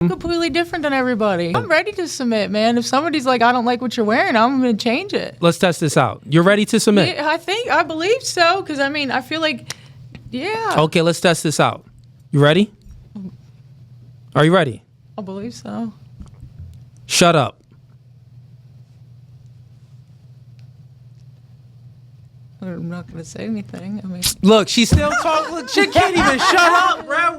completely different than everybody. I'm ready to submit, man. If somebody's like, I don't like what you're wearing, I'm going to change it. Let's test this out. You're ready to submit? Yeah, I believe so. Because, I mean, I feel like, yeah. Okay, let's test this out. You ready? Are you ready? I believe so. Shut up. I'm not going to say anything. I mean, look, she's still talking. Look, she can't even shut up, bro.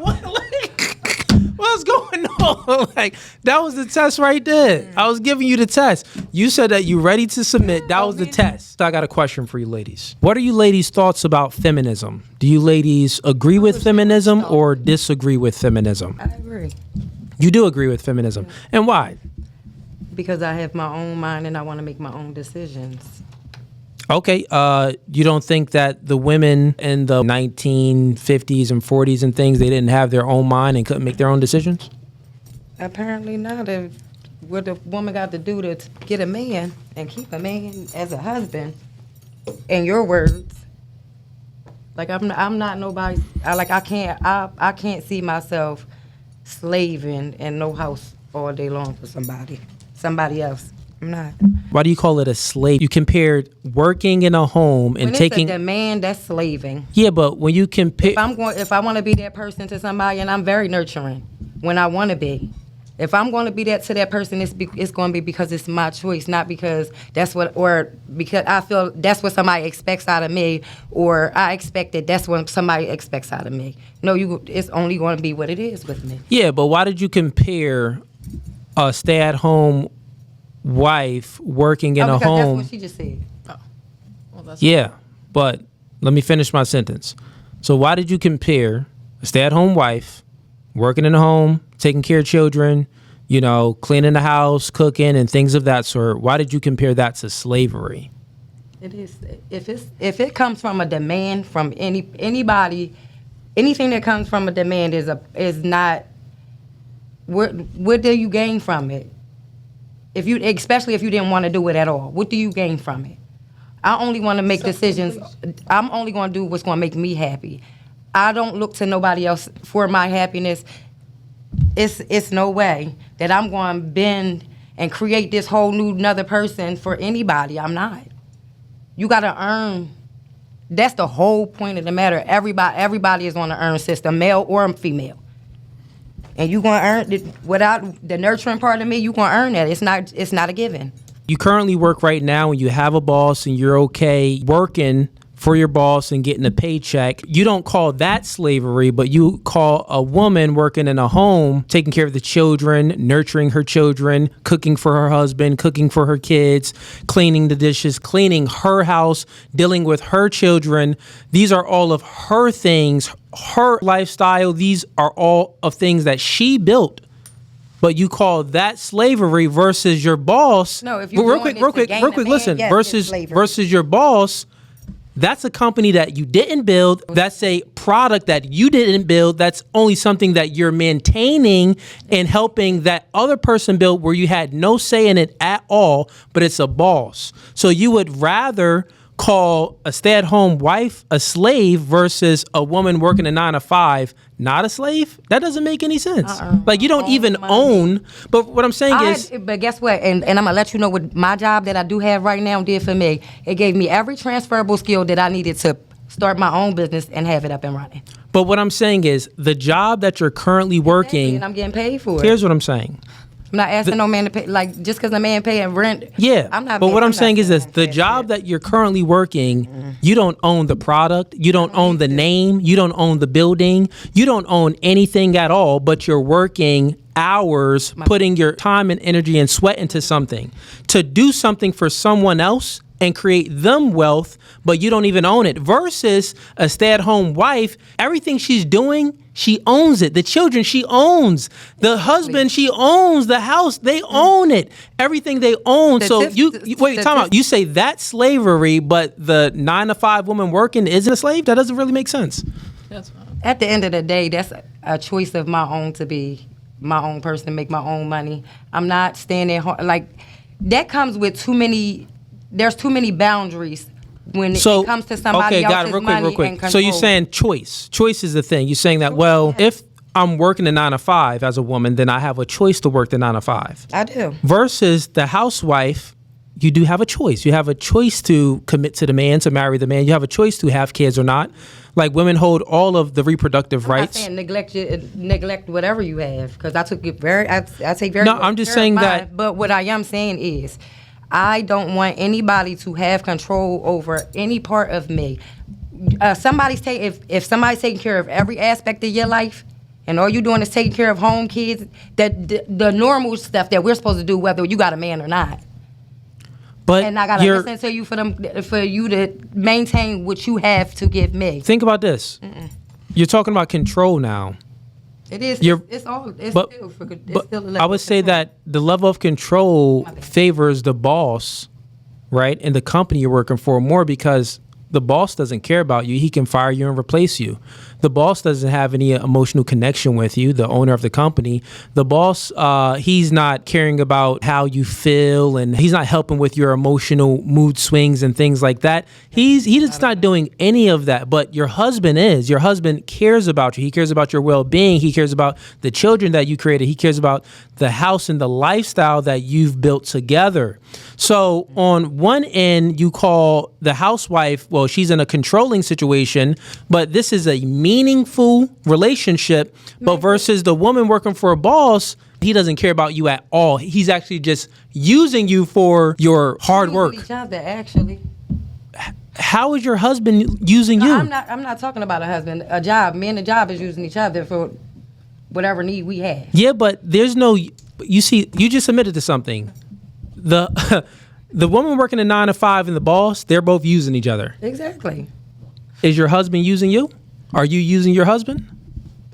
What's going on? Like, that was the test right there. I was giving you the test. You said that you're ready to submit. That was the test. I got a question for you ladies. What are you ladies' thoughts about feminism? Do you ladies agree with feminism or disagree with feminism? I agree. You do agree with feminism. And why? Because I have my own mind and I want to make my own decisions. Okay, you don't think that the women in the 1950s and 40s and things, they didn't have their own mind and couldn't make their own decisions? Apparently not. What a woman got to do to get a man and keep a man as a husband, in your words. Like, I'm not nobody. I can't see myself slaving in no house all day long for somebody else. I'm not. Why do you call it a slave? You compared working in a home and when taking. It's a demand, that's slaving. Yeah, but when you compare. If I want to be that person to somebody, and I'm very nurturing when I want to be. If I'm going to be that to that person, it's going to be because it's my choice, not because because I feel that's what somebody expects out of me, or I expect that's what somebody expects out of me. No, it's only going to be what it is with me. Yeah, but why did you compare a stay-at-home wife working in a home? That's what she just said. oh. Well, that's Yeah, but let me finish my sentence. So why did you compare a stay-at-home wife working in a home, taking care of children, cleaning the house, cooking, and things of that sort? Why did you compare that to slavery? It is. If it comes from a demand from anybody, anything that comes from a demand is not. What do you gain from it? Especially if you didn't want to do it at all, what do you gain from it? I only want to make decisions. I'm only going to do what's going to make me happy. I don't look to nobody else for my happiness. It's no way that I'm going to bend and create this whole new another person for anybody. I'm not. You got to earn. That's the whole point of the matter. Everybody is on the earn system, male or female. And you're going to earn it without the nurturing part of me. You're going to earn that. It's not a given. You currently work right now and you have a boss and you're okay working for your boss and getting a paycheck. You don't call that slavery, but you call a woman working in a home, taking care of the children, nurturing her children, cooking for her husband, cooking for her kids, cleaning the dishes, cleaning her house, dealing with her children. These are all of her things, her lifestyle. These are all of things that she built. But you call that slavery versus your boss. No, if you're real quick, listen. Yes, versus your boss. That's a company that you didn't build. That's a product that you didn't build. That's only something that you're maintaining and helping that other person build where you had no say in it at all, but it's a boss. So you would rather call a stay-at-home wife a slave versus a woman working a 9-to-5 not a slave? That doesn't make any sense. Like, you don't even own. But what I'm saying is... But guess what? And I'm going to let you know what my job that I do have right now did for me. It gave me every transferable skill that I needed to start my own business and have it up and running. But what I'm saying is the job that you're currently working... And I'm getting paid for it. Here's what I'm saying. I'm not asking no man to pay, like, just because a man paying rent. Yeah, I'm not. But what I'm saying is this: the job that you're currently working, you don't own the product, you don't own the name, you don't own the building, you don't own anything at all. But you're working hours, putting your time and energy and sweat into something to do something for someone else and create them wealth, but you don't even own it. Versus a stay-at-home wife, everything she's doing, she owns it. The children, she owns. The husband, she owns. The house, they own it. Everything they own. So wait, time out. You say that's slavery, but the 9-to-5 woman working isn't a slave? That doesn't really make sense. That's fine. At the end of the day, that's a choice of my own to be my own person, make my own money. I'm not standing like that comes with too many. There's too many boundaries when it comes to somebody else's money and control. So you're saying choice. Choice is the thing. You're saying that, well, if I'm working a 9 to 5 as a woman, then I have a choice to work the 9 to 5. I do. Versus the housewife, you do have a choice. You have a choice to commit to the man, to marry the man. You have a choice to have kids or not. Like, women hold all of the reproductive rights. I'm not saying neglect whatever you have, because I took it very. I take very. No, I'm just saying that. But what I am saying is, I don't want anybody to have control over any part of me. If somebody's taking care of every aspect of your life, and all you're doing is taking care of home, kids, the normal stuff that we're supposed to do, whether you got a man or not. But and I gotta listen to you for you to maintain what you have to give me. Think about this. You're talking about control now. It is. It's still a level I would say that the level of control favors the boss, right, and the company you're working for more, because the boss doesn't care about you. He can fire you and replace you. The boss doesn't have any emotional connection with you, the owner of the company. The boss, he's not caring about how you feel, and he's not helping with your emotional mood swings and things like that. He's just not doing any of that. But your husband is. Your husband cares about you. He cares about your well-being. He cares about the children that you created. He cares about the house and the lifestyle that you've built together. So on one end, you call the housewife, well, she's in a controlling situation, but this is a meaningful relationship. But versus the woman working for a boss, he doesn't care about you at all. He's actually just using you for your hard work. Each other, actually. How is your husband using you? I'm not talking about a husband. A job. Me and a job is using each other for whatever need we have. Yeah, but there's no. You see, you just admitted to something. The woman working a 9 to 5 and the boss, they're both using each other. Exactly. Is your husband using you? Are you using your husband?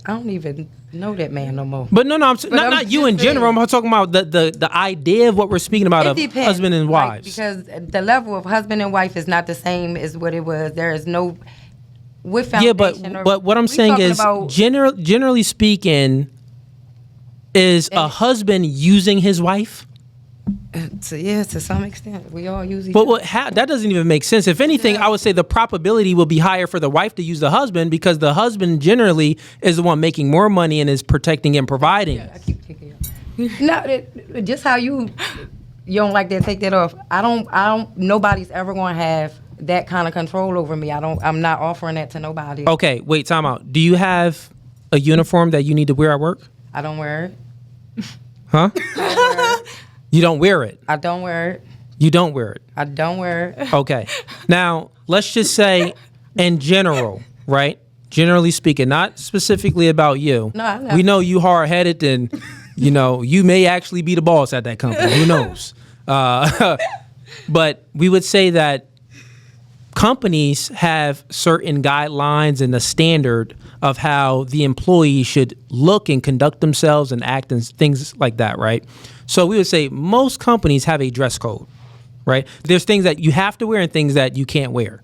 I don't even know that man no more. But no, I'm not you in general. I'm talking about the idea of what we're speaking about of husband and wives. Because the level of husband and wife is not the same as what it was. There is no with foundation. Yeah, but what I'm saying is, generally speaking, is a husband using his wife? To some extent, we all use each other. But that doesn't even make sense. If anything, I would say the probability will be higher for the wife to use the husband, because the husband generally is the one making more money and is protecting and providing. Yeah, I keep kicking you. No, just how you don't like that. Take that off. I don't. Nobody's ever going to have that kind of control over me. I'm not offering that to nobody. Okay, wait, time out. Do you have a uniform that you need to wear at work? I don't wear it. Huh? I don't wear it. You don't wear it? I don't wear it. You don't wear it? I don't wear it. Okay. Now, let's just say in general, right? Generally speaking, not specifically about you. No, I know. We know you hard-headed, and, you may actually be the boss at that company. Who knows? But we would say that companies have certain guidelines and a standard of how the employee should look and conduct themselves and act and things like that, right? So we would say most companies have a dress code, right? There's things that you have to wear and things that you can't wear.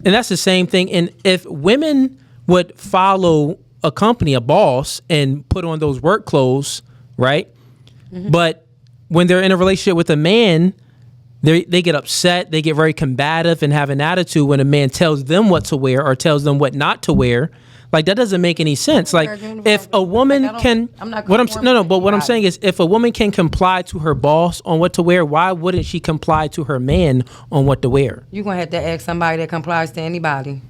And that's the same thing. And if women would follow a company, a boss, and put on those work clothes, right? Mm-hmm. But when they're in a relationship with a man, they get upset, they get very combative and have an attitude when a man tells them what to wear or tells them what not to wear. Like, that doesn't make any sense. Like, if a woman can, what I'm saying is, if a woman can comply to her boss on what to wear, why wouldn't she comply to her man on what to wear? You're going to have to ask somebody that complies to anybody.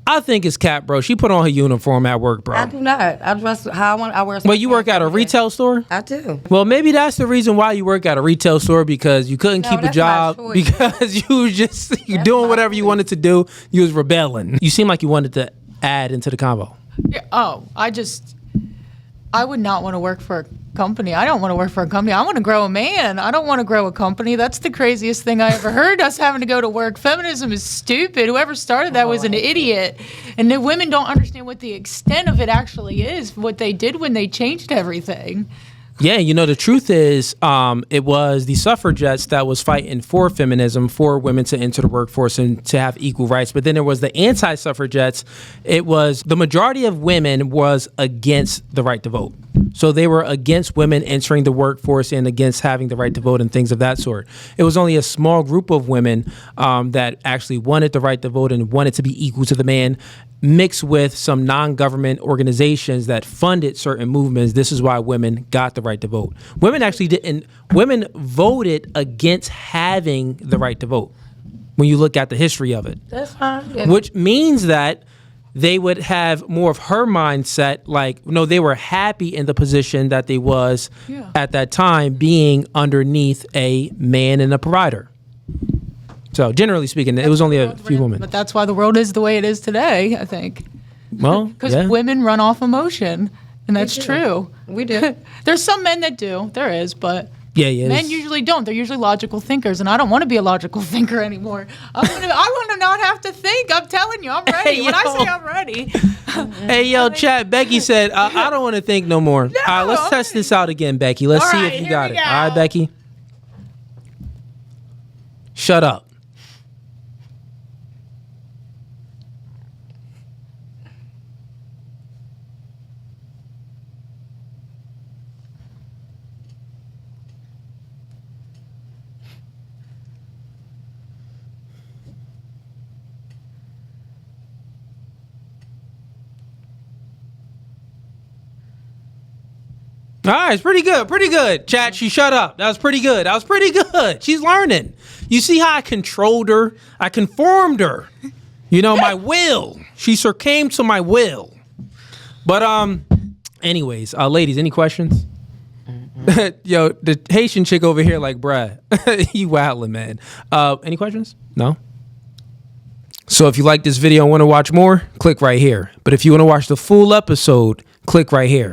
I think it's cap, bro. She put on her uniform at work, bro. I do not. I dress how I wear. Well, you work at a retail store? I do. Well, maybe that's the reason why you work at a retail store, because you couldn't keep a job, because you was just doing whatever you wanted to do. You was rebelling. You seem like you wanted to add into the combo. Yeah, I would not want to work for a company. I don't want to work for a company. I want to grow a man. I don't want to grow a company. That's the craziest thing I ever heard, us having to go to work. Feminism is stupid. Whoever started that was an idiot. And the women don't understand what the extent of it actually is, what they did when they changed everything. Yeah, the truth is, it was the suffragettes that was fighting for feminism, for women to enter the workforce and to have equal rights. But then there was the anti-suffragettes. It was the majority of women was against the right to vote. So they were against women entering the workforce and against having the right to vote and things of that sort. It was only a small group of women that actually wanted the right to vote and wanted to be equal to the man, mixed with some non-government organizations that funded certain movements. This is why women got the right to vote. Women actually didn't. Women voted against having the right to vote when you look at the history of it. That's fine. Which means that they would have more of her mindset, like, no, they were happy in the position that they was at that time, being underneath a man and a provider. So generally speaking, it was only a few women. But that's why the world is the way it is today, I think. Well, Because yeah. women run off emotion, and that's do. true. We do. There's some men that do. There is, but Yeah, men usually don't. They're usually logical thinkers, and I don't want to be a logical thinker anymore. I want to not have to think. I'm telling you, I'm ready. Hey, when I yo. say I'm ready. Hey, yo, chat. Becky said, I don't want to think no more. All right, let's test this out again, Becky. Let's All see right, if you here got we it. go. All right, Becky. Shut up. All right, it's pretty good. Pretty good. Chat, she shut up. That was pretty good. That was pretty good. She's learning. You see how I controlled her? I conformed her. You know, my will. She succumbed to my will. But anyways, ladies, any questions? Yo, the Haitian chick over here like, bruh, you wildin', man. Any questions? No? So if you like this video and want to watch more, click right here. But if you want to watch the full episode, click right here.